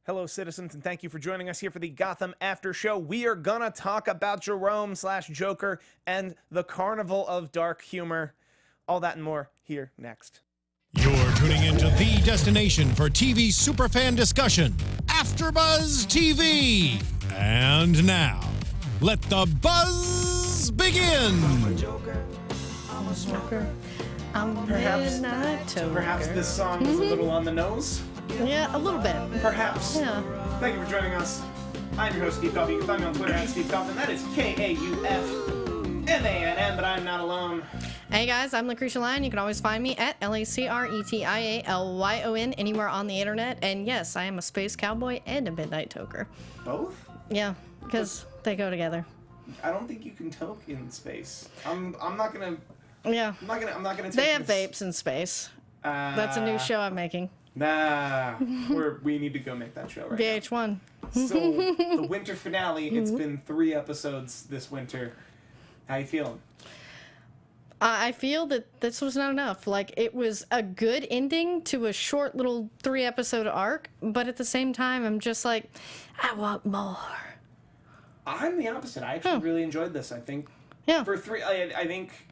Hello, citizens, and thank you for joining us here for the Gotham After Show. We are gonna talk about Jerome/Joker and the Carnival of Dark Humor. All that and more here next. You're tuning into the destination for TV superfan discussion, AFTERBUZZ TV. And now, let the buzz begin. Perhaps this song is a little on the nose. Yeah, a little bit. Perhaps. Yeah. Thank you for joining us. I'm your host, Steve Kaufmann. You can find me on Twitter at Steve Kaufmann. That is Kaufmann, but I'm not alone. Hey guys, I'm Lacretia Lyon. You can always find me at LACRETIALYON anywhere on the internet. And yes, I am a space cowboy and a midnight toker. Both? Yeah, because they go together. I don't think you can toke in space. I'm not gonna. Yeah. I'm not gonna take They have this. vapes in space. That's a new show I'm making. Nah, we need to go make that show right VH1. now. So, the winter finale, it's been 3 episodes this winter. How you feeling? I feel that this was not enough. Like, it was a good ending to a short little 3-episode arc, but at the same time, I'm just like, I want more. I'm the opposite. I actually really enjoyed this. I think Yeah. for 3, I think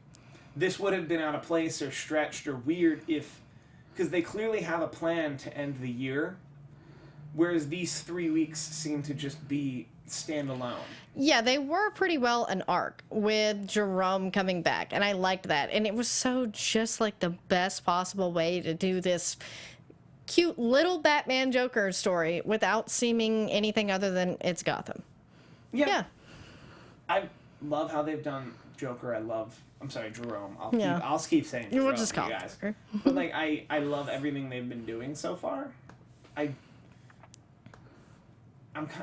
this would have been out of place or stretched or weird if, because they clearly have a plan to end the year, whereas these 3 weeks seem to just be standalone. Yeah, they were pretty well an arc with Jerome coming back, and I liked that. And it was so just like the best possible way to do this cute little Batman Joker story without seeming anything other than it's Gotham. Yeah. I love how they've done Joker. I'm sorry, Jerome. I'll keep saying Jerome, We'll just call you it guys. Joker. But like, I love everything they've been doing so far.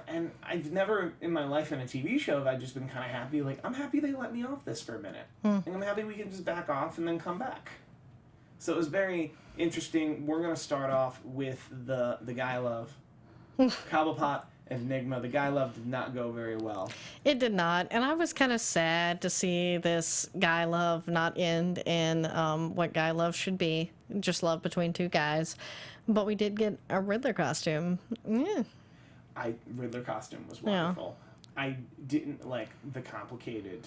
And I've never in my life in a TV show have I just been kind of happy. Like, I'm happy they let me off this for a minute. And I'm happy we can just back off and then come back. So it was very interesting. We're gonna start off with the guy love, Cobblepot and Enigma. The guy love did not go very well. It did not, and I was kind of sad to see this guy love not end in what guy love should be, just love between two guys. But we did get a Riddler costume. Yeah. Riddler costume was wonderful. Yeah. I didn't like the complicated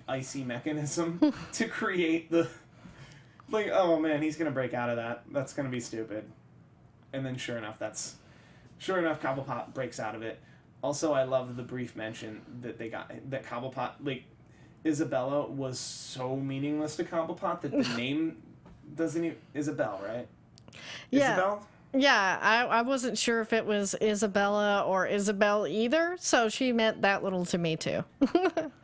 icy mechanism to create the, like, oh man, he's gonna break out of that. That's gonna be stupid. And then sure enough, Cobblepot breaks out of it. Also, I love the brief mention that they got that Cobblepot, like, Isabella was so meaningless to Cobblepot that the name doesn't even Isabel, right? Yeah. Isabel? Yeah, I wasn't sure if it was Isabella or Isabel either, so she meant that little to me too.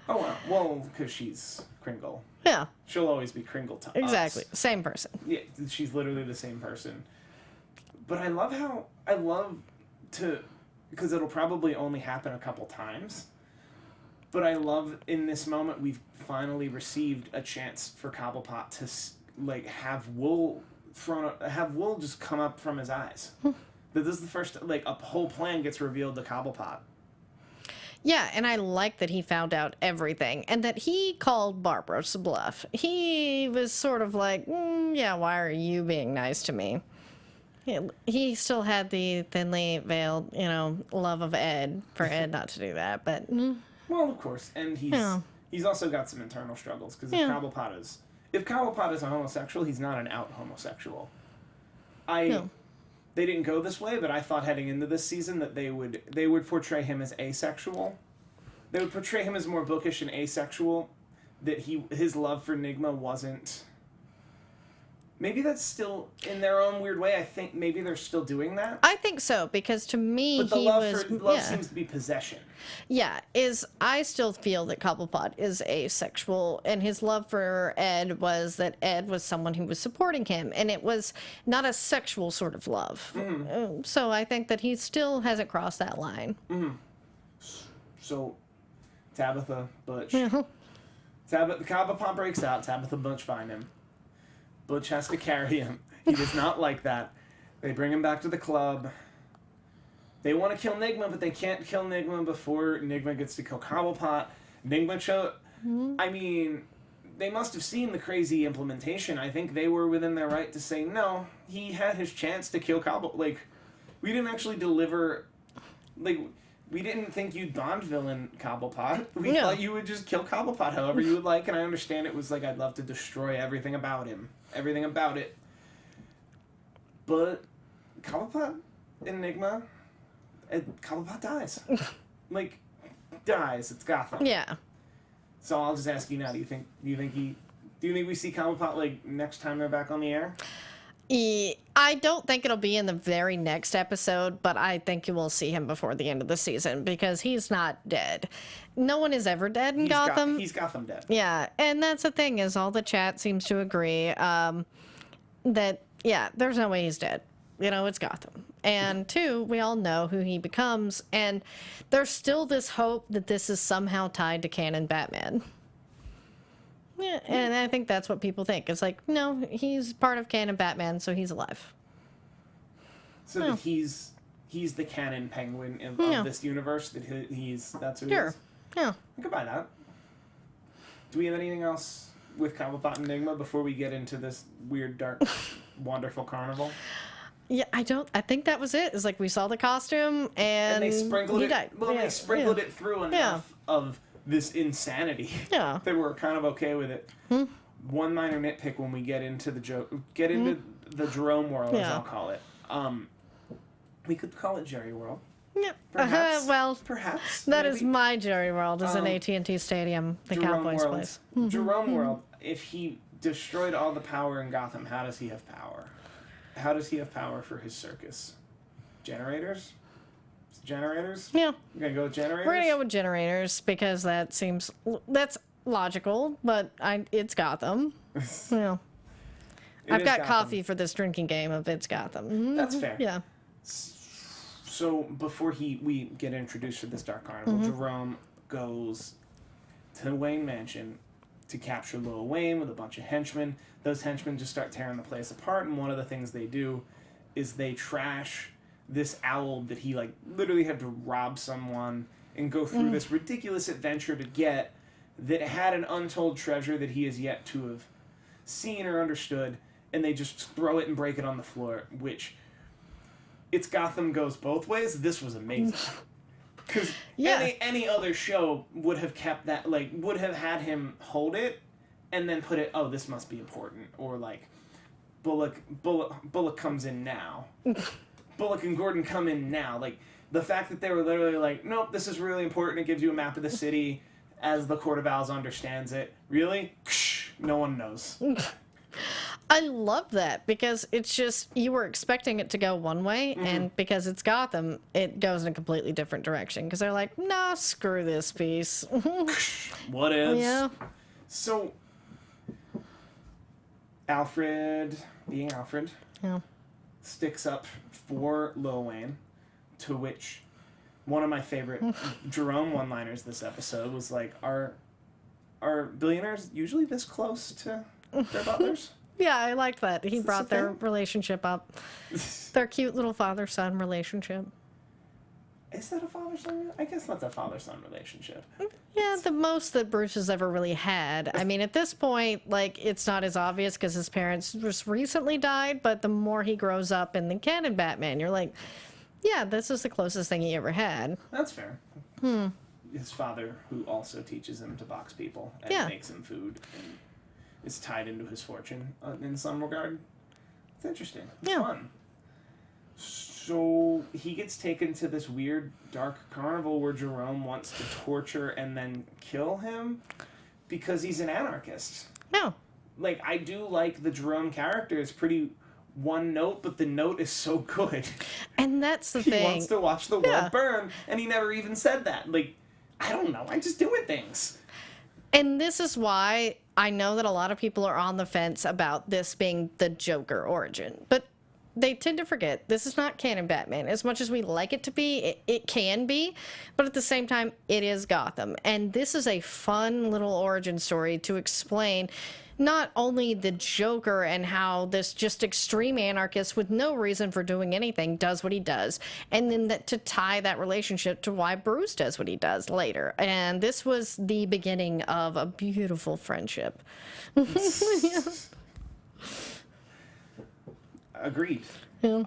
Oh, well, because she's Kringle. Yeah. She'll always be Kringle to us. Exactly. Same person. Yeah, she's literally the same person. But because it'll probably only happen a couple times, but I love in this moment we've finally received a chance for Cobblepot to, like, have wool just come up from his eyes. This is the first, like, a whole plan gets revealed to Cobblepot. Yeah, and I like that he found out everything and that he called Barbara's bluff. He was sort of like, yeah, why are you being nice to me? He still had the thinly veiled, love of Ed, for Ed not to do that, but... Well, of course, and he's also got some internal struggles, because if Cobblepot is a homosexual, he's not an out homosexual. They didn't go this way, but I thought heading into this season that they would portray him as asexual. They would portray him as more bookish and asexual. That his love for Enigma wasn't. Maybe that's still in their own weird way. I think maybe they're still doing that. I think so, because to me, but the love seems to be possession. Yeah, I still feel that Cobblepot is asexual, and his love for Ed was that Ed was someone who was supporting him, and it was not a sexual sort of love. Mm-hmm. So I think that he still hasn't crossed that line. Mm-hmm. So, Tabitha, Butch. The Cobblepot breaks out. Tabitha, Butch find him. Butch has to carry him. He does not like that. They bring him back to the club. They want to kill Enigma, but they can't kill Enigma before Enigma gets to kill Cobblepot. Enigma I mean, they must have seen the crazy implementation. I think they were within their right to say, no, he had his chance to kill Cobblepot. Like, We didn't actually deliver, like, we didn't think you'd Bond villain Cobblepot. We thought you would just kill Cobblepot however you would like, and I understand it was like, I'd love to destroy everything about him. Everything about it. But Cobblepot, Enigma, Cobblepot dies. Like, dies. It's Gotham. Yeah. So I'll just ask you now, do you think we see Cobblepot, like, next time they're back on the air? I don't think it'll be in the very next episode, but I think you will see him before the end of the season because he's not dead. No one is ever dead in Gotham. He's Gotham dead. Yeah, and that's the thing is all the chat seems to agree that, yeah, there's no way he's dead. You know, it's Gotham. And two, we all know who he becomes, and there's still this hope that this is somehow tied to canon Batman. Yeah, and I think that's what people think. It's like, no, he's part of canon Batman, so he's alive. So that he's the canon Penguin of this universe. That that's who he is. Yeah. I could buy that. Do we have anything else with Cobblepot and Enigma before we get into this weird, dark, wonderful carnival? Yeah, I think that was it. It's like we saw the costume and they sprinkled he it. died. Well, they sprinkled it through enough of this insanity. Yeah. They were kind of okay with it. One minor nitpick when we get into the the Jerome world, as I'll call it. We could call it Jerry World. Yeah. Perhaps. Well, perhaps. That is my Jerry World, is an AT&T Stadium, the Jerome Cowboys World. place. Jerome World, if he destroyed all the power in Gotham, how does he have power? How does he have power for his circus? Generators? Generators? Yeah. We're going to go with generators? We're going to go with generators because that's logical, but it's Gotham. Yeah. I've got Gotham. coffee for this drinking game of it's Gotham. That's fair. Yeah. So before we get introduced to this Dark Carnival, Jerome goes to Wayne Mansion to capture Lil Wayne with a bunch of henchmen. Those henchmen just start tearing the place apart, and one of the things they do is they trash this owl that he, like, literally had to rob someone and go through this ridiculous adventure to get, that had an untold treasure that he has yet to have seen or understood, and they just throw it and break it on the floor, which, it's Gotham goes both ways. This was amazing. Because any other show would have kept that, like, would have had him hold it and then put it, oh, this must be important. Or, like, Bullock comes in now. Bullock and Gordon come in now. Like, the fact that they were literally like, nope, this is really important. It gives you a map of the city as the Court of Owls understands it. Really? No one knows. I love that because it's just, you were expecting it to go one way, and because it's Gotham, it goes in a completely different direction. Because they're like, nah, screw this piece. What is? Yeah. So, Alfred, being Alfred, sticks up for Lil Wayne, to which one of my favorite Jerome one-liners this episode was like, are billionaires usually this close to their butlers? Yeah, I liked that. He brought their thing? relationship up. Their cute little father-son relationship. Is that a father-son? I guess that's a father-son relationship. Yeah, the most that Bruce has ever really had. I mean, at this point, like, it's not as obvious because his parents just recently died, but the more he grows up in the canon Batman, you're like, yeah, this is the closest thing he ever had. That's fair. His father, who also teaches him to box people and makes him food, and is tied into his fortune in some regard. It's interesting. It's fun. So he gets taken to this weird dark carnival where Jerome wants to torture and then kill him because he's an anarchist. No. Like, I do like the Jerome character. It's pretty one note, but the note is so good. And that's the thing. He wants to watch the world burn, and he never even said that. Like, I don't know. I'm just doing things. And this is why I know that a lot of people are on the fence about this being the Joker origin. But they tend to forget this is not canon Batman. As much as we like it to be, it can be. But at the same time, it is Gotham. And this is a fun little origin story to explain not only the Joker and how this just extreme anarchist with no reason for doing anything does what he does, and then to tie that relationship to why Bruce does what he does later. And this was the beginning of a beautiful friendship. agreed. Yeah.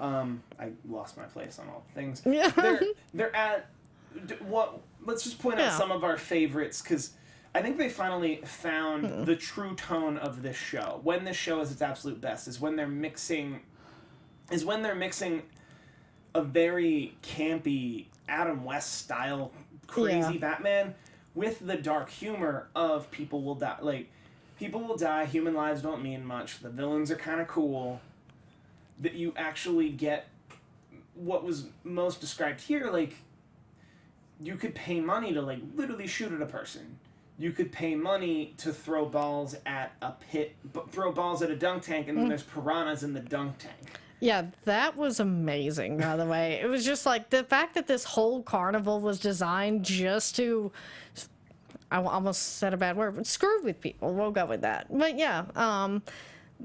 I lost my place on all things. Yeah. They're at what? Let's just point out some of our favorites, because I think they finally found the true tone of this show. When this show is its absolute best is when they're mixing a very campy Adam West style crazy Batman with the dark humor of people will die. Like, people will die, human lives don't mean much, the villains are kind of cool. That you actually get what was most described here, like, you could pay money to, like, literally shoot at a person. You could pay money to throw balls at a pit, throw balls at a dunk tank, and then there's piranhas in the dunk tank. Yeah, that was amazing, by the way. It was just like the fact that this whole carnival was designed just to, I almost said a bad word, but screw with people. We'll go with that. But yeah,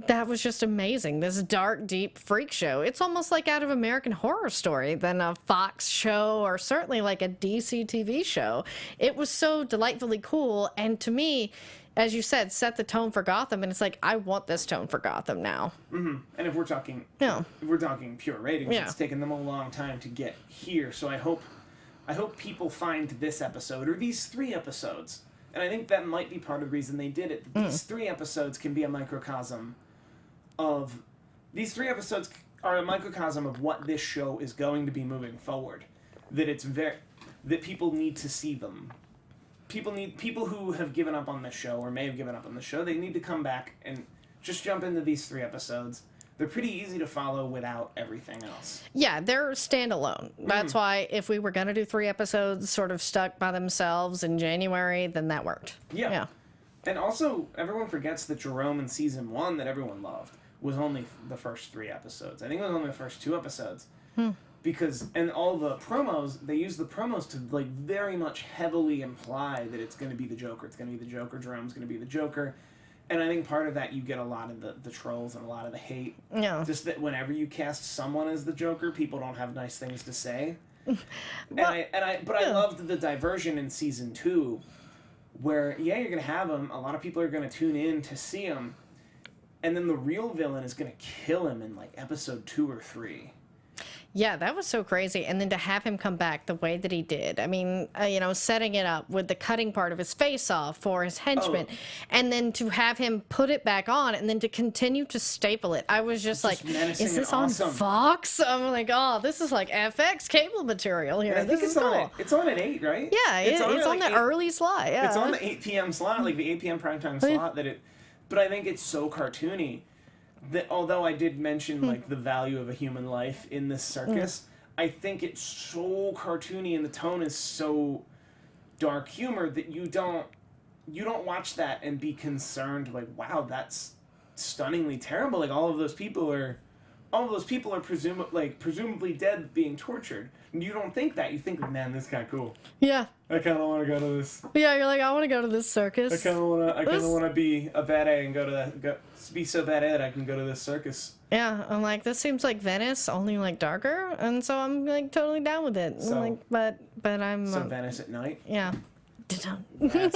that was just amazing. This dark, deep freak show. It's almost like out of American Horror Story than a Fox show or certainly like a DC TV show. It was so delightfully cool. And to me, as you said, set the tone for Gotham. And it's like, I want this tone for Gotham now. Mm-hmm. And if we're talking pure ratings, it's taken them a long time to get here. So I hope people find this episode or these 3 episodes. And I think that might be part of the reason they did it. These 3 episodes can be a microcosm of... These 3 episodes are a microcosm of what this show is going to be moving forward. That it's that people need to see them. People who have given up on this show or may have given up on the show, they need to come back and just jump into these 3 episodes. They're pretty easy to follow without everything else. Yeah, they're standalone. That's why if we were going to do 3 episodes sort of stuck by themselves in January, then that worked. Yeah. And also, everyone forgets that Jerome in season 1 that everyone loved was only the first 3 episodes. I think it was only the first 2 episodes. Because, and all the promos, they use the promos to, like, very much heavily imply that it's going to be the Joker. It's going to be the Joker. Jerome's going to be the Joker. And I think part of that, you get a lot of the trolls and a lot of the hate. Yeah. Just that whenever you cast someone as the Joker, people don't have nice things to say. But I loved the diversion in season 2, where, you're going to have him. A lot of people are going to tune in to see him. And then the real villain is going to kill him in, like, episode 2 or 3. Yeah, that was so crazy. And then to have him come back the way that he did. I mean, setting it up with the cutting part of his face off for his henchman. And then to have him put it back on and then to continue to staple it. I was just like, is this on Fox? I'm like, oh, this is like FX cable material here. I think it's cool. It's on at 8, right? Yeah, it's on the early slot. Yeah. It's on the 8 p.m. slot, like the 8 p.m. primetime slot. But I think it's so cartoony. That although I did mention like the value of a human life in this circus, I think it's so cartoony and the tone is so dark humor that you don't watch that and be concerned like, wow, that's stunningly terrible. Like all of those people are presumably dead, being tortured. And you don't think that. You think, man, this guy cool. Yeah. I kind of want to go to this. Yeah, you're like, I want to go to this circus. I kind of want to be a bad A and be so bad at it I can go to this circus. Yeah, I'm like, this seems like Venice, only like darker, and so I'm like totally down with it. So, like, but I'm Venice at night. Yeah. Yes.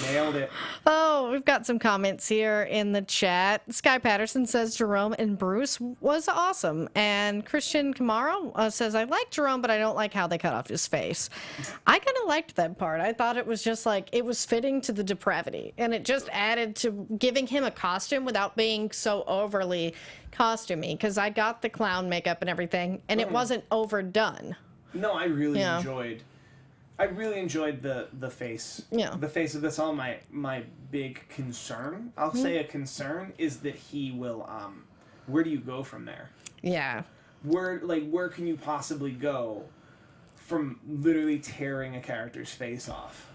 Nailed it. Oh, we've got some comments here in the chat. Sky Patterson says Jerome and Bruce was awesome. And Christian Camaro says, I like Jerome, but I don't like how they cut off his face. I kind of liked that part. I thought it was just like, it was fitting to the depravity. And it just added to giving him a costume without being so overly costumey. Because I got the clown makeup and everything, and it wasn't overdone. No, I really enjoyed the face. Yeah. The face of this. All my big concern, I'll say a concern, is that he will where do you go from there? Yeah. Where can you possibly go from literally tearing a character's face off?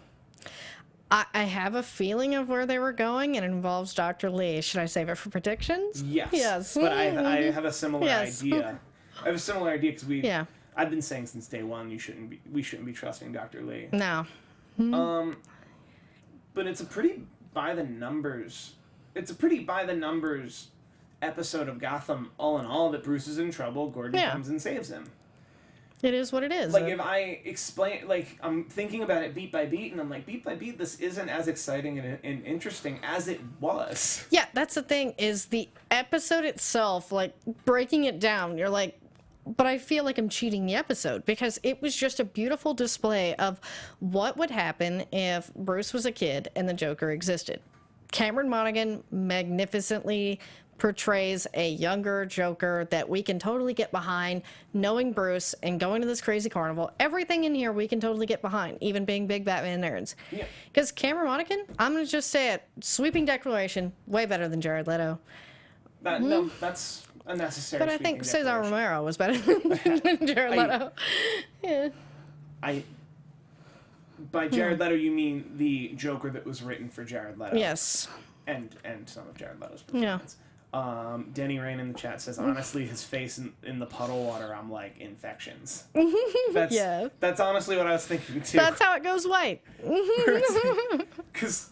I have a feeling of where they were going, and it involves Dr. Lee. Should I save it for predictions? Yes. Yes. But I have a similar idea. I have a similar idea because I've been saying since day one we shouldn't be trusting Dr. Lee. No. But it's a pretty by the numbers episode of Gotham all in all that Bruce is in trouble, Gordon comes and saves him. It is what it is. Like, if I explain, like, I'm thinking about it beat by beat, and I'm like, beat by beat, this isn't as exciting and interesting as it was. Yeah, that's the thing, is the episode itself, like, breaking it down, you're like, but I feel like I'm cheating the episode, because it was just a beautiful display of what would happen if Bruce was a kid and the Joker existed. Cameron Monaghan magnificently portrays a younger Joker that we can totally get behind, knowing Bruce and going to this crazy carnival. Everything in here we can totally get behind, even being big Batman nerds. Yeah. Because Cameron Monaghan, I'm going to just say it, sweeping declaration, way better than Jared Leto. No, that's unnecessary. But I think Cesar Romero was better than Jared Leto. Yeah. By Jared Leto, you mean the Joker that was written for Jared Leto? Yes. And some of Jared Leto's performance. Yeah. Denny Rain in the chat says, honestly, his face in the puddle water, I'm like, infections. That's honestly what I was thinking too. That's how it goes white. Because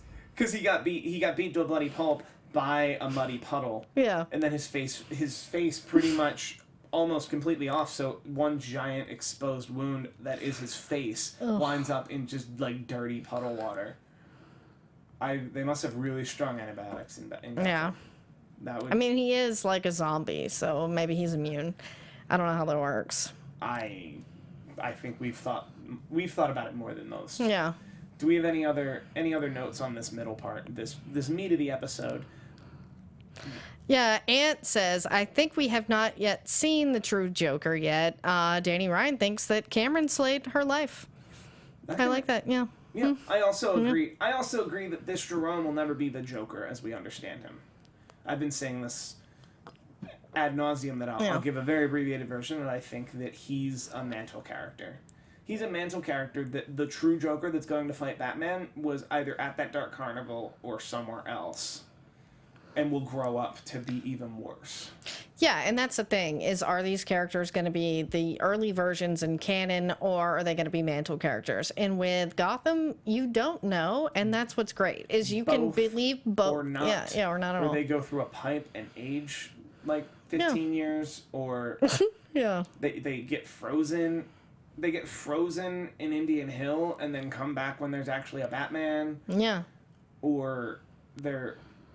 he got beat to a bloody pulp by a muddy puddle. Yeah. And then his face pretty much almost completely off, so one giant exposed wound that is his face winds up in just like dirty puddle water. They must have really strong antibiotics in yeah. I mean, he is like a zombie, so maybe he's immune. I don't know how that works. I think we've thought about it more than most. Yeah. Do we have any other notes on this middle part, this meat of the episode? Yeah, Ant says, I think we have not yet seen the true Joker yet. Danny Ryan thinks that Cameron slayed her life. I like that, yeah. Yeah, I also agree. I also agree that this Jerome will never be the Joker as we understand him. I've been saying this ad nauseum that I'll give a very abbreviated version, and I think that he's a mantle character. He's a mantle character that the true Joker that's going to fight Batman was either at that Dark Carnival or somewhere else, and will grow up to be even worse. Yeah, and that's the thing, is are these characters going to be the early versions in canon, or are they going to be mantle characters? And with Gotham, you don't know, and that's what's great, is you can believe both. Or not. Yeah, or not at all. Or they go through a pipe and age like 15 years, or they get frozen. They get frozen in Indian Hill and then come back when there's actually a Batman. Yeah. Or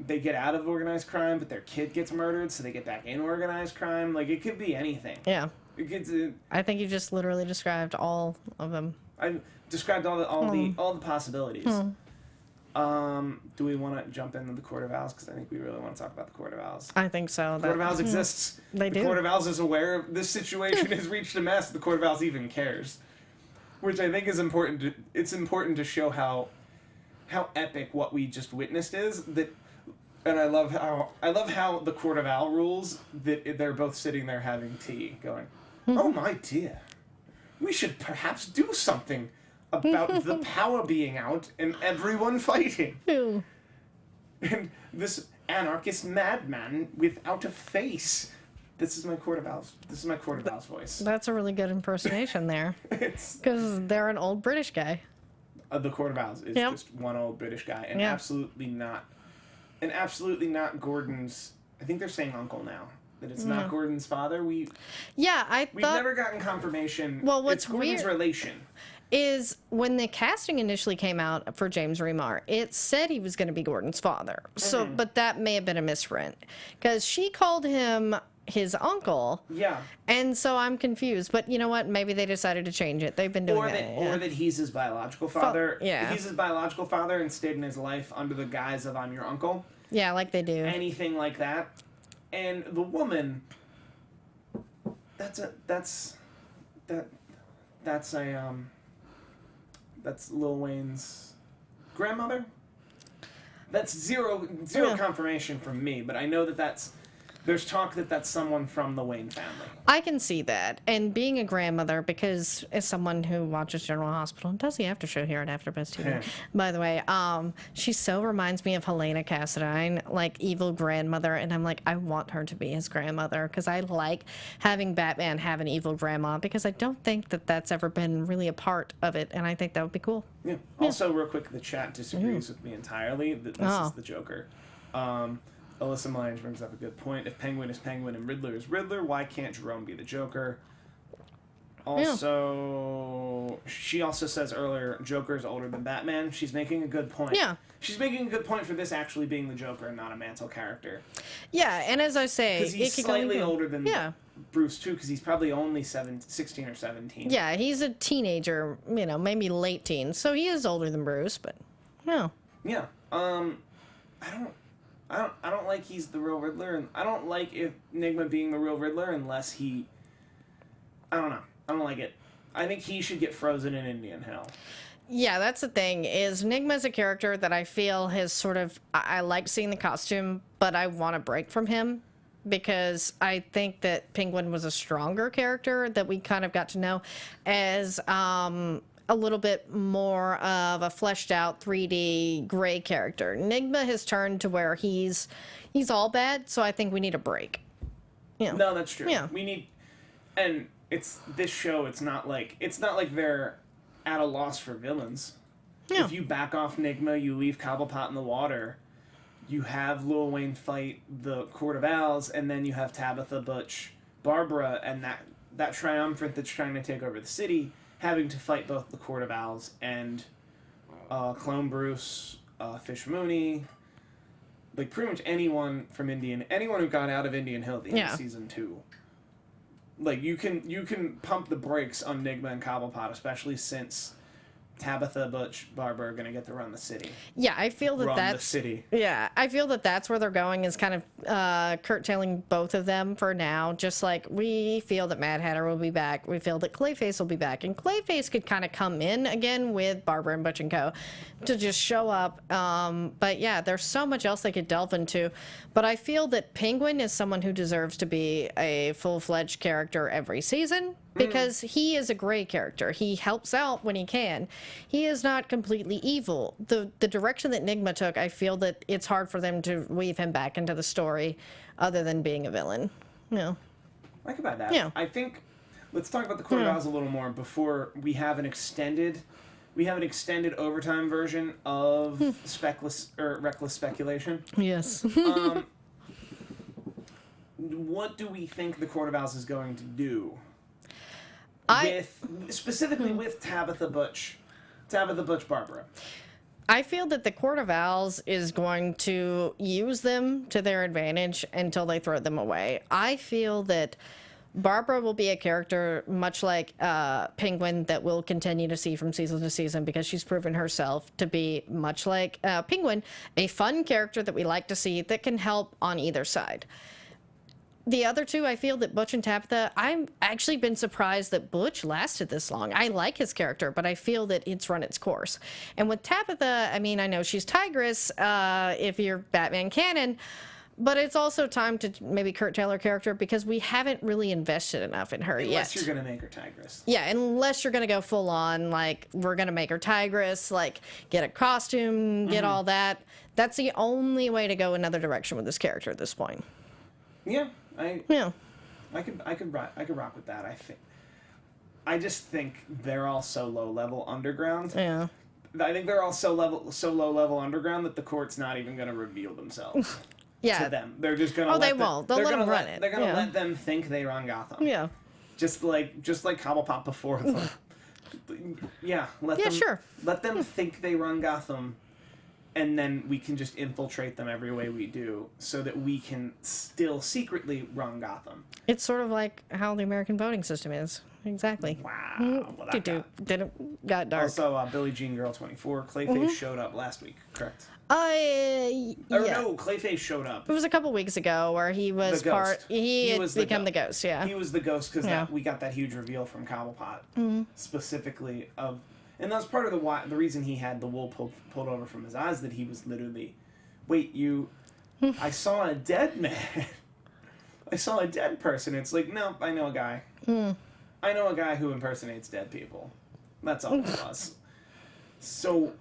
they get out of organized crime, but their kid gets murdered, so they get back in organized crime. Like, it could be anything. Yeah. I think you just literally described all of them. I described all the possibilities. Do we want to jump into the Court of Owls? Because I think we really want to talk about the Court of Owls. I think so. The Court of Owls exists. The Court of Owls is aware of this situation has reached a mess. The Court of Owls even cares. Which I think is important. It's important to show how epic what we just witnessed is. And I love how the Court of Owl rules that they're both sitting there having tea, going, "Oh my dear, we should perhaps do something about the power being out and everyone fighting." Ew. And this anarchist madman without a face. This is my Court of Owls. This is my Court of Owls voice. That's a really good impersonation there. Because they're an old British guy. The Court of Owls is just one old British guy, and absolutely not Gordon's. I think they're saying uncle now. That it's not Gordon's father. We've never gotten confirmation. Well, what's it's Gordon's weird relation is when the casting initially came out for James Remar, it said he was going to be Gordon's father. So, but that may have been a misprint because she called him his uncle. Yeah. And so I'm confused. But you know what? Maybe they decided to change it. They've been doing or that he's his biological father. He's his biological father and stayed in his life under the guise of I'm your uncle. Yeah, like they do. Anything like that. And the woman, that's Lil Wayne's grandmother. That's zero confirmation from me, but I know there's talk that that's someone from the Wayne family. I can see that. And being a grandmother, because as someone who watches General Hospital and does the after show here at AfterBuzz TV, by the way, she so reminds me of Helena Cassadine, like evil grandmother. And I'm like, I want her to be his grandmother because I like having Batman have an evil grandma because I don't think that that's ever been really a part of it. And I think that would be cool. Yeah. Also, real quick, the chat disagrees with me entirely that this is the Joker. Alyssa Myers brings up a good point. If Penguin is Penguin and Riddler is Riddler, why can't Jerome be the Joker? Also, she also says earlier, Joker's older than Batman. She's making a good point. Yeah. She's making a good point for this actually being the Joker and not a Mantle character. Yeah, and as I say... Because he's slightly older than Bruce, too, because he's probably only 16 or 17. Yeah, he's a teenager, you know, maybe late teens. So he is older than Bruce, but, yeah. Yeah. I don't like he's the real Riddler, and I don't like Enigma being the real Riddler unless he... I don't know. I don't like it. I think he should get frozen in Indian Hill. Yeah, that's the thing, is Enigma's a character that I feel has sort of... I like seeing the costume, but I want a break from him, because I think that Penguin was a stronger character that we kind of got to know as a little bit more of a fleshed out 3D gray character. Enigma has turned to where he's all bad, so I think we need a break. Yeah. No, that's true. Yeah. We need... And it's this show, it's not like they're at a loss for villains. Yeah. If you back off Enigma, you leave Cobblepot in the water, you have Lil Wayne fight the Court of Owls, and then you have Tabitha, Butch, Barbara, and that triumvirate that's trying to take over the city, having to fight both the Court of Owls and Clone Bruce, Fish Mooney, like pretty much anyone who got out of Indian Hill at the end of season 2. Like, you can pump the brakes on Enigma and Cobblepot, especially since Tabitha, Butch, Barbara are going to get to run the city. Yeah, I feel that the city. Yeah, I feel that that's where they're going, is kind of curtailing both of them for now. Just like we feel that Mad Hatter will be back, we feel that Clayface will be back, and Clayface could kind of come in again with Barbara and Butch and Co. to just show up. But yeah, there's so much else they could delve into. But I feel that Penguin is someone who deserves to be a full-fledged character every season, because he is a gray character. He helps out when he can. He is not completely evil. The direction that Enigma took, I feel that it's hard for them to weave him back into the story other than being a villain. Yeah. I could buy that. Yeah. I think, let's talk about the Court of Owls a little more before we have an extended overtime version of reckless speculation. Yes. What do we think the Court of Owls is going to do? Specifically with Tabitha Butch, Barbara. I feel that the Court of Owls is going to use them to their advantage until they throw them away. I feel that Barbara will be a character much like Penguin that we'll continue to see from season to season, because she's proven herself to be much like Penguin, a fun character that we like to see that can help on either side. The other two, I feel that Butch and Tabitha, I've actually been surprised that Butch lasted this long. I like his character, but I feel that it's run its course. And with Tabitha, I mean, I know she's Tigress if you're Batman canon, but it's also time to maybe curtail her character, because we haven't really invested enough in her yet. Unless you're going to make her Tigress. Yeah, unless you're going to go full on, like, we're going to make her Tigress, like, get a costume, get all that. That's the only way to go another direction with this character at this point. Yeah. I could rock with that. I just think they're all so low level underground. Yeah. I think they're all so low level underground that the court's not even going to reveal themselves. Yeah. To them, they're just going to. Oh, they won't. They'll let them run it. They're going to let them think they run Gotham. Yeah. Just like Cobblepot before them. Yeah. Let them think they run Gotham. And then we can just infiltrate them every way we do, so that we can still secretly run Gotham. It's sort of like how the American voting system is. Exactly. Wow. Well, got dark. Also, Billie Jean Girl 24, Clayface showed up last week, correct? Yeah. No, Clayface showed up. It was a couple weeks ago where he was He had become the ghost, yeah. He was the ghost because we got that huge reveal from Cobblepot, specifically of... And that's part of the reason he had the wool pulled over from his eyes, that he was literally, I saw a dead man. I saw a dead person. It's like, no, I know a guy. I know a guy who impersonates dead people. That's all it was. So,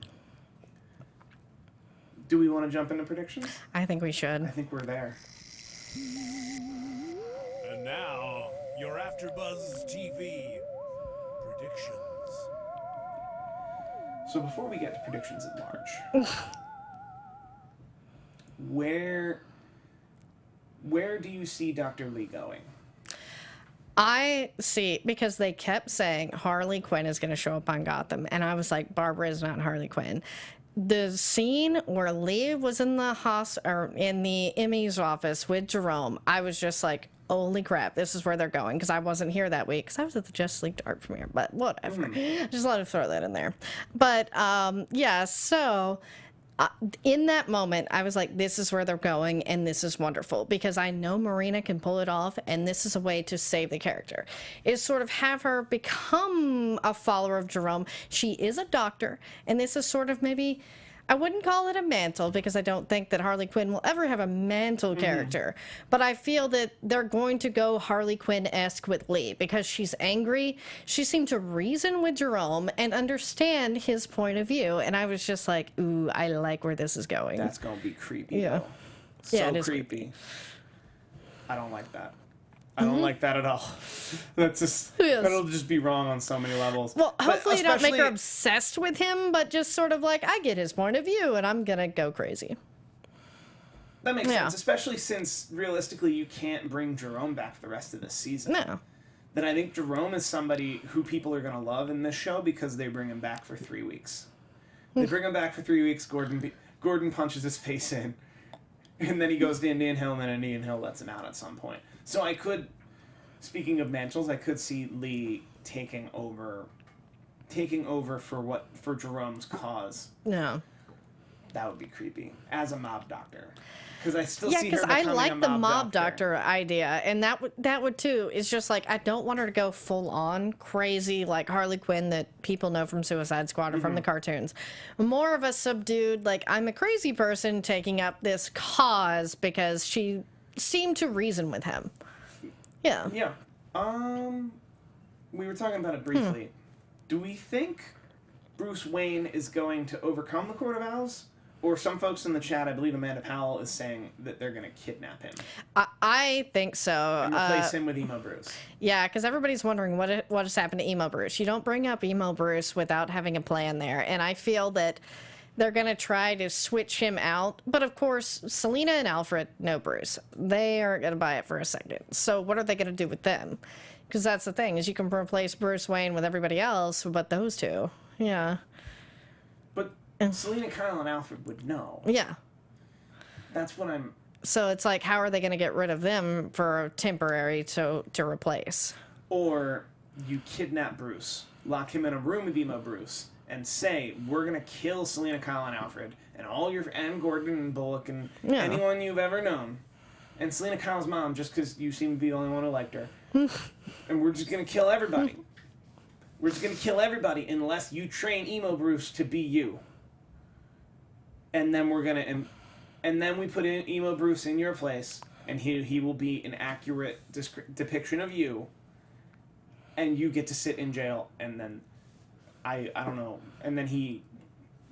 do we want to jump into predictions? I think we should. I think we're there. And now, your AfterBuzz TV predictions. So before we get to predictions at large, where do you see Dr. Lee going? I see, because they kept saying Harley Quinn is going to show up on Gotham, and I was like, Barbara is not Harley Quinn. The scene where Lee was in the in the Emmy's office with Jerome, I was just like, holy crap, this is where they're going, because I wasn't here that week because I was at the Justice League Dark premiere, but whatever. Just let him throw that in there. But yeah, so in that moment, I was like, this is where they're going, and this is wonderful, because I know Marina can pull it off, and this is a way to save the character, is sort of have her become a follower of Jerome. She is a doctor, and this is sort of maybe, I wouldn't call it a mantle, because I don't think that Harley Quinn will ever have a mantle character, but I feel that they're going to go Harley Quinn-esque with Lee, because she's angry. She seemed to reason with Jerome and understand his point of view, and I was just like, ooh, I like where this is going. That's going to be creepy, Yeah. though. Yeah, So it is creepy. I don't like that. I don't like that at all. That's just, Yes. that'll just be wrong on so many levels. Well, But hopefully you don't make her especially- obsessed with him, but just sort of like, I get his point of view, and I'm gonna go crazy. That makes Yeah. sense, especially since realistically you can't bring Jerome back for the rest of the season. No. Then I think Jerome is somebody who people are going to love in this show because they bring him back for 3 weeks. They bring him back for 3 weeks, Gordon punches his face in, and then he goes to Indian Hill, and then Indian Hill lets him out at some point. So I could, speaking of mantles, I could see Lee taking over for Jerome's cause. No. That would be creepy as a mob doctor, because I still Yeah, see her because I becoming like a the mob doctor idea, and that would too. It's just like, I don't want her to go full on crazy like Harley Quinn that people know from Suicide Squad or from the cartoons. More of a subdued, like, I'm a crazy person taking up this cause because she seemed to reason with him. Yeah. Yeah. We were talking about it briefly. Do we think Bruce Wayne is going to overcome the Court of Owls? Or some folks in the chat, I believe Amanda Powell, is saying that they're going to kidnap him I think so. and replace him with Emo Bruce. Yeah, because everybody's wondering what has happened to Emo Bruce. You don't bring up Emo Bruce without having a plan there, and I feel that they're going to try to switch him out. But of course, Selina and Alfred know Bruce. They aren't going to buy it for a second. So what are they going to do with them? Because that's the thing, is you can replace Bruce Wayne with everybody else, but those two. Yeah. But Selina, Kyle, and Alfred would know. Yeah. That's what I'm... So it's like, how are they going to get rid of them for temporary to replace? Or you kidnap Bruce, lock him in a room with Emo Bruce, and say, we're going to kill Selina, Kyle, and Alfred, and Gordon and Bullock, and anyone you've ever known. And Selina Kyle's mom, just because you seem to be the only one who liked her. And we're just going to kill everybody. We're just going to kill everybody unless you train Emo Bruce to be you. And then we're going to... And then we put in Emo Bruce in your place, and he will be an accurate depiction of you. And you get to sit in jail, and then... I don't know. And then he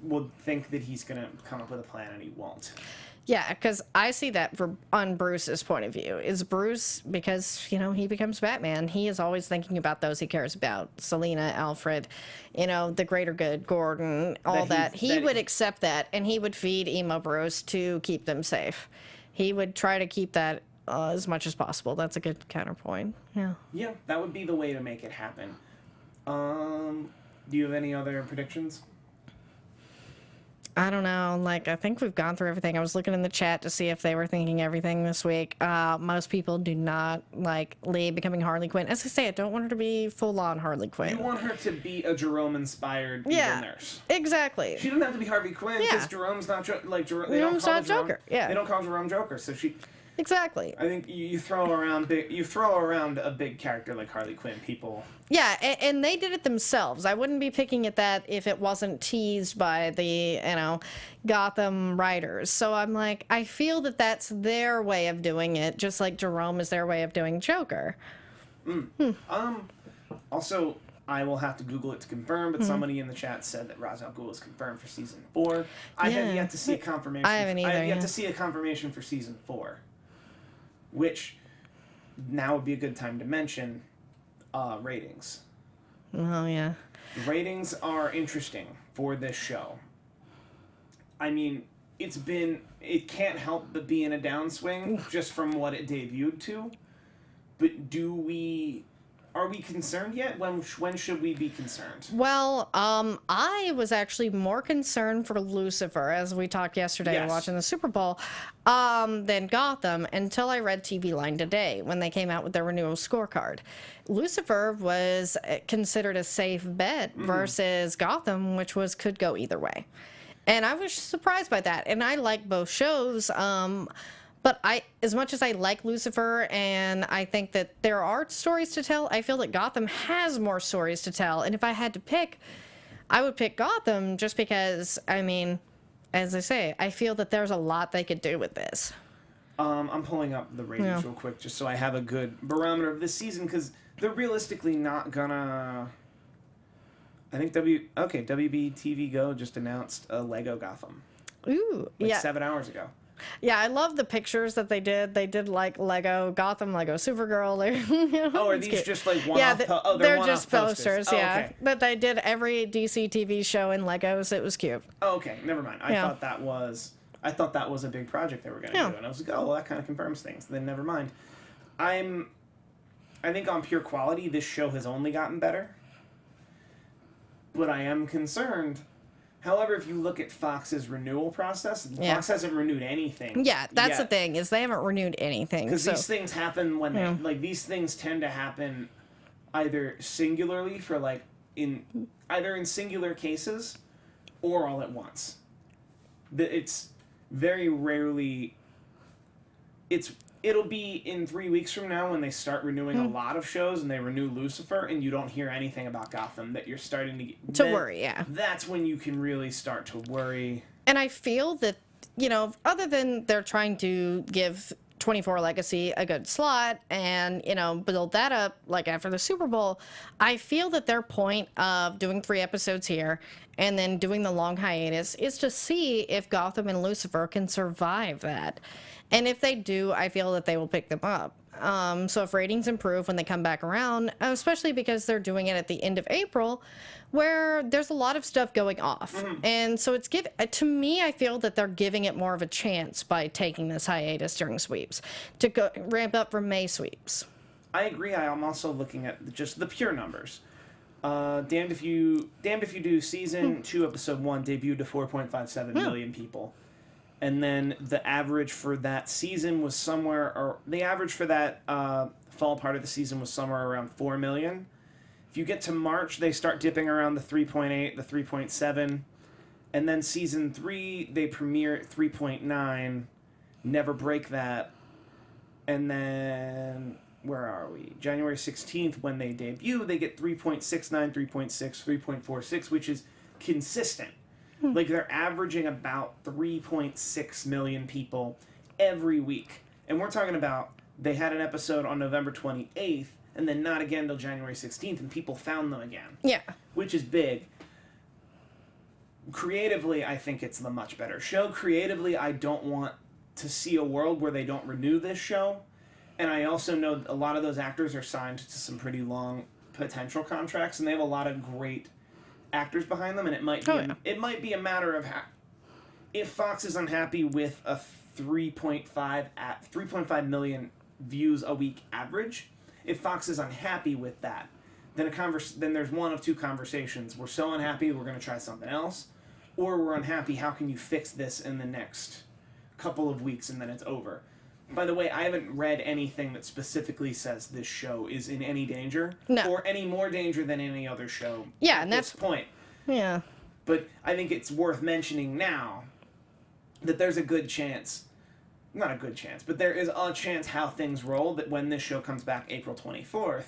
will think that he's going to come up with a plan, and he won't. Yeah, because I see that on Bruce's point of view. Is Bruce, because, he becomes Batman, he is always thinking about those he cares about. Selina, Alfred, the greater good, Gordon, all that. He would accept that, and he would feed Emo Bruce to keep them safe. He would try to keep that as much as possible. That's a good counterpoint. Yeah. Yeah, that would be the way to make it happen. Do you have any other predictions? I don't know. I think we've gone through everything. I was looking in the chat to see if they were thinking everything this week. Most people do not like Lee becoming Harley Quinn. As I say, I don't want her to be full-on Harley Quinn. You want her to be a Jerome-inspired evil nurse. Exactly. She doesn't have to be Harvey Quinn because Jerome's not Jerome's not Joker. Yeah. They don't call Jerome Joker, so she. Exactly. I think you throw around a big character like Harley Quinn, people. Yeah, and they did it themselves. I wouldn't be picking at that if it wasn't teased by the, Gotham writers. So I'm like, I feel that that's their way of doing it, just like Jerome is their way of doing Joker. Also, I will have to Google it to confirm, but somebody in the chat said that Ra's al Ghul is confirmed for season 4. I have yet to see a confirmation. I haven't either. I have yet to see a confirmation for season 4. Which now would be a good time to mention ratings. Oh, yeah. Ratings are interesting for this show. I mean, it can't help but be in a downswing just from what it debuted to. But do we are we concerned yet? When should we be concerned? Well, I was actually more concerned for Lucifer, as we talked yesterday watching the Super Bowl, than Gotham until I read TV Line today when they came out with their renewal scorecard. Lucifer was considered a safe bet versus Gotham, which could go either way. And I was surprised by that. And I like both shows. But as much as I like Lucifer and I think that there are stories to tell, I feel that Gotham has more stories to tell. And if I had to pick, I would pick Gotham just because, I mean, as I say, I feel that there's a lot they could do with this. I'm pulling up the ratings real quick just so I have a good barometer of this season because they're realistically not gonna... I think WB TV Go just announced a Lego Gotham. Ooh, 7 hours ago. Yeah, I love the pictures that they did. They did like Lego Gotham, Lego Supergirl. Are these cute. just like one-off? They're just posters. Oh, okay. But they did every DC TV show in Legos. It was cute. Oh, okay, never mind. I thought that was a big project they were going to do, and I was like, oh, well, that kind of confirms things. Then never mind. I think on pure quality, this show has only gotten better, but I am concerned. However, if you look at Fox's renewal process, Fox hasn't renewed anything. Yeah, that's the thing, is they haven't renewed anything. Because these things happen when these things tend to happen either singularly either in singular cases or all at once. It's very rarely it'll be in 3 weeks from now when they start renewing a lot of shows and they renew Lucifer and you don't hear anything about Gotham that you're starting to worry. That's when you can really start to worry. And I feel that, other than they're trying to give 24 Legacy a good slot and, build that up like after the Super Bowl, I feel that their point of doing 3 episodes here and then doing the long hiatus is to see if Gotham and Lucifer can survive that. And if they do, I feel that they will pick them up. So if ratings improve when they come back around, especially because they're doing it at the end of April, where there's a lot of stuff going off. And so to me, I feel that they're giving it more of a chance by taking this hiatus during sweeps to go ramp up for May sweeps. I agree. I'm also looking at just the pure numbers. Damned If You Do season 2 episode 1 debuted to 4.57 million people. And then the average for that season was the average for that fall part of the season was somewhere around 4 million. If you get to March, they start dipping around the 3.8, the 3.7. And then season 3, they premiere at 3.9, never break that. And then, where are we? January 16th, when they debut, they get 3.69, 3.6, 3.46, which is consistent. Like, they're averaging about 3.6 million people every week. And we're talking about they had an episode on November 28th, and then not again till January 16th, and people found them again. Yeah. Which is big. Creatively, I think it's the much better show. Creatively, I don't want to see a world where they don't renew this show. And I also know a lot of those actors are signed to some pretty long potential contracts, and they have a lot of great actors behind them, and it might be a matter of if Fox is unhappy with a 3.5 million views a week average. If Fox is unhappy with that, then there's one of two conversations. We're so unhappy we're going to try something else, or we're unhappy. How can you fix this in the next couple of weeks and then it's over? By the way, I haven't read anything that specifically says this show is in any danger. No. Or any more danger than any other show and this point. Yeah. But I think it's worth mentioning now that there's a good chance, not a good chance, but there is a chance how things roll that when this show comes back April 24th,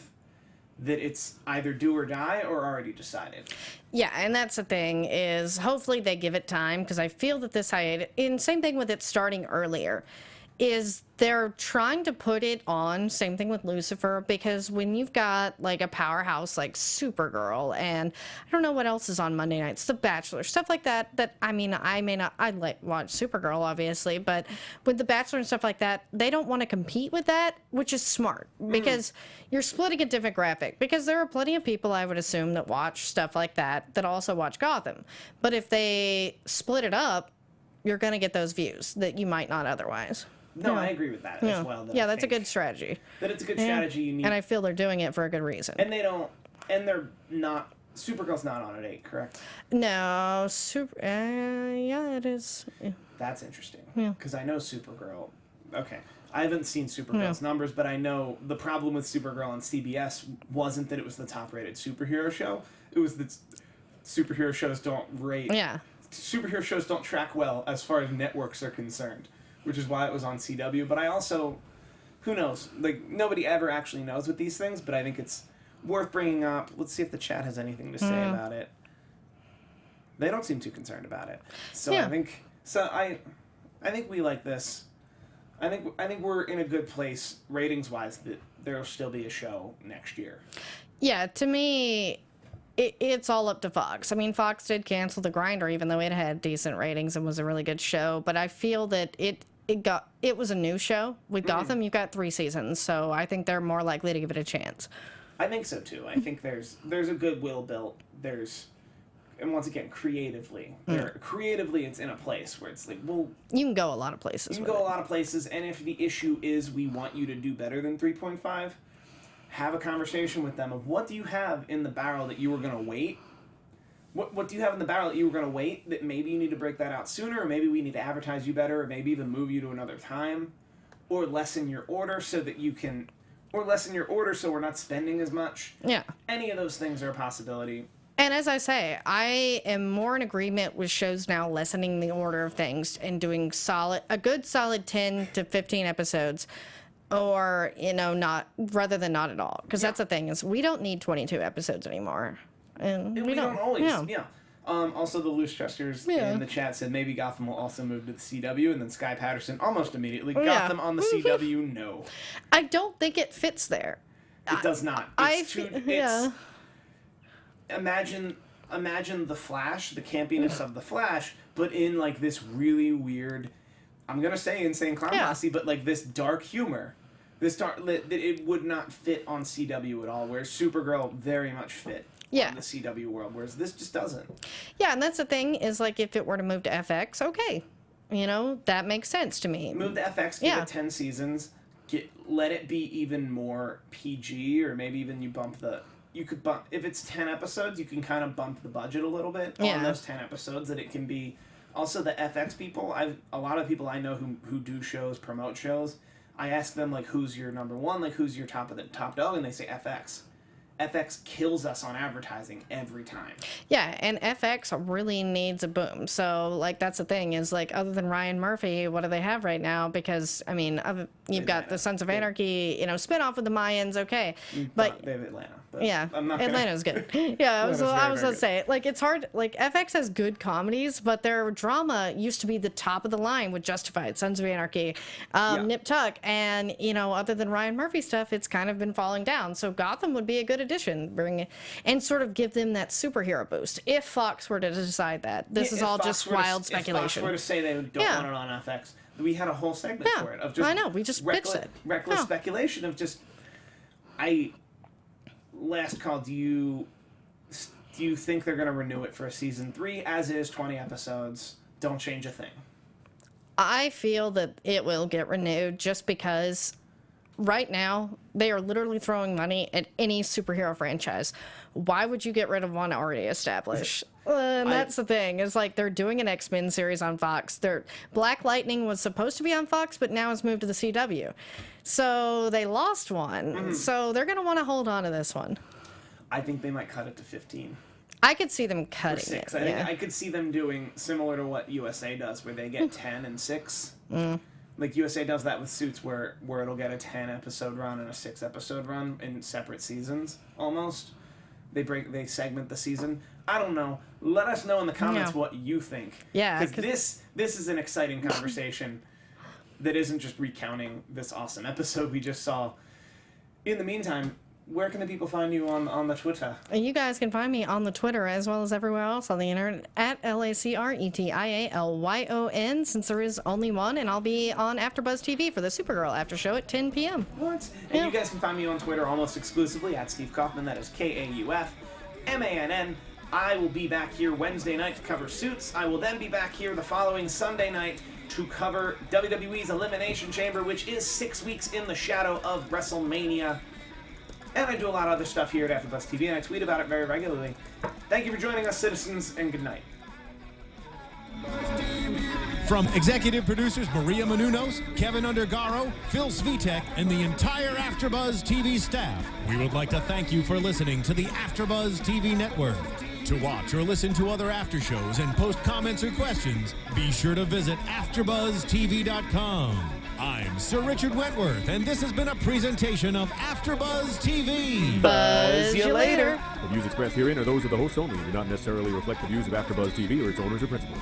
that it's either do or die or already decided. Yeah, and that's the thing, is hopefully they give it time, because I feel that this hiatus, and same thing with it starting earlier, is they're trying to put it on, same thing with Lucifer, because when you've got like a powerhouse like Supergirl, and I don't know what else is on Monday nights, The Bachelor, stuff like that, I'd like watch Supergirl obviously, but with The Bachelor and stuff like that, they don't want to compete with that, which is smart, because you're splitting a demographic, because there are plenty of people, I would assume, that watch stuff like that also watch Gotham, but if they split it up, you're going to get those views that you might not otherwise. No, I agree with that as well. Yeah, that's a good strategy. That it's a good strategy. You need, and I feel they're doing it for a good reason. And they're not. Supergirl's not on at 8, correct? No, yeah, it is. Yeah. That's interesting. Because I know Supergirl. Okay, I haven't seen Supergirl's numbers, but I know the problem with Supergirl on CBS wasn't that it was the top-rated superhero show. It was that superhero shows don't rate. Yeah. Superhero shows don't track well as far as networks are concerned, which is why it was on CW. But I also, who knows? Like, nobody ever actually knows with these things, but I think it's worth bringing up. Let's see if the chat has anything to say about it. They don't seem too concerned about it. So I think we like this. I think we're in a good place ratings-wise that there'll still be a show next year. Yeah, to me, it's all up to Fox. I mean, Fox did cancel The Grinder, even though it had decent ratings and was a really good show. But I feel that it was a new show. With Gotham, you've got 3 seasons, so I think they're more likely to give it a chance. I think so too. I think there's a goodwill built. And once again, creatively, it's in a place where it's like, well, you can go a lot of places. You can go a lot of places, and if the issue is we want you to do better than 3.5, have a conversation with them of what do you have in the barrel that you were gonna wait. What do you have in the barrel that you were gonna wait that maybe you need to break that out sooner, or maybe we need to advertise you better, or maybe even move you to another time, or lessen your order so that you can. Or lessen your order so we're not spending as much. Yeah. Any of those things are a possibility. And as I say, I am more in agreement with shows now lessening the order of things and doing a good solid 10 to 15 episodes, or, not, rather than not at all. Because that's the thing, is we don't need 22 episodes anymore. And we don't always, also, the Loose Chesters in the chat said maybe Gotham will also move to the CW, and then Sky Patterson almost immediately, Gotham on the CW, no. I don't think it fits there. It does not. Imagine the Flash, the campiness of the Flash, but in, like, this really weird, I'm going to say insane clown posse, but, like, this dark humor. That it would not fit on CW at all, whereas Supergirl very much fit. In the CW world, whereas this just doesn't. Yeah, and that's the thing, is like if it were to move to FX, okay. That makes sense to me. Move to FX, give it 10 seasons, let it be even more PG, or maybe even if it's 10 episodes, you can kind of bump the budget a little bit on those 10 episodes, that it can be. Also, the FX people, a lot of people I know who do shows, promote shows, I ask them, like, who's your number one, like, who's your top dog, and they say FX. FX kills us on advertising every time. Yeah, and FX really needs a boom. So, like, that's the thing, is, like, other than Ryan Murphy, what do they have right now? Because, I mean, you've got the Sons of Anarchy, spinoff with the Mayans, okay. But they have Atlanta. But Atlanta's good. Yeah, I was going to say, like, it's hard. Like, FX has good comedies, but their drama used to be the top of the line with Justified, Sons of Anarchy, Nip Tuck, and, other than Ryan Murphy stuff, it's kind of been falling down. So Gotham would be a good addition, and sort of give them that superhero boost. If Fox were to decide that. This is all just wild speculation. If Fox were to say they don't want it on FX, we had a whole segment for it. Of just I know, we just pitched it. Reckless speculation of just, last call, do you think they're going to renew it for a season 3? As is, 20 episodes. Don't change a thing. I feel that it will get renewed just because right now they are literally throwing money at any superhero franchise. Why would you get rid of one already established? And that's the thing. Is like they're doing an X-Men series on Fox. Black Lightning was supposed to be on Fox, but now it's moved to the CW. So they lost one. Mm-hmm. So they're going to want to hold on to this one. I think they might cut it to 15. I could see them cutting 6. it. I could see them doing similar to what USA does, where they get 10 and 6. Like USA does that with Suits, where it'll get a 10-episode run and a 6-episode run in separate seasons, almost. They segment the season. I don't know. Let us know in the comments what you think. Yeah. Because this is an exciting conversation that isn't just recounting this awesome episode we just saw. In the meantime, where can the people find you on the Twitter? You guys can find me on the Twitter as well as everywhere else on the internet at LACRETIALYON, since there is only one, and I'll be on AfterBuzz TV for the Supergirl after show at 10 p.m. What? And you guys can find me on Twitter almost exclusively at Steve Kaufmann. That is KAUFMANN. I will be back here Wednesday night to cover Suits. I will then be back here the following Sunday night to cover WWE's Elimination Chamber, which is 6 weeks in the shadow of WrestleMania. And I do a lot of other stuff here at AfterBuzz TV, and I tweet about it very regularly. Thank you for joining us, citizens, and good night. From executive producers Maria Menounos, Kevin Undergaro, Phil Svitek, and the entire AfterBuzz TV staff, we would like to thank you for listening to the AfterBuzz TV network. To watch or listen to other after shows and post comments or questions, be sure to visit AfterBuzzTV.com. I'm Sir Richard Wentworth, and this has been a presentation of AfterBuzz TV. Buzz you later. The views expressed herein are those of the hosts only and do not necessarily reflect the views of AfterBuzz TV or its owners or principals.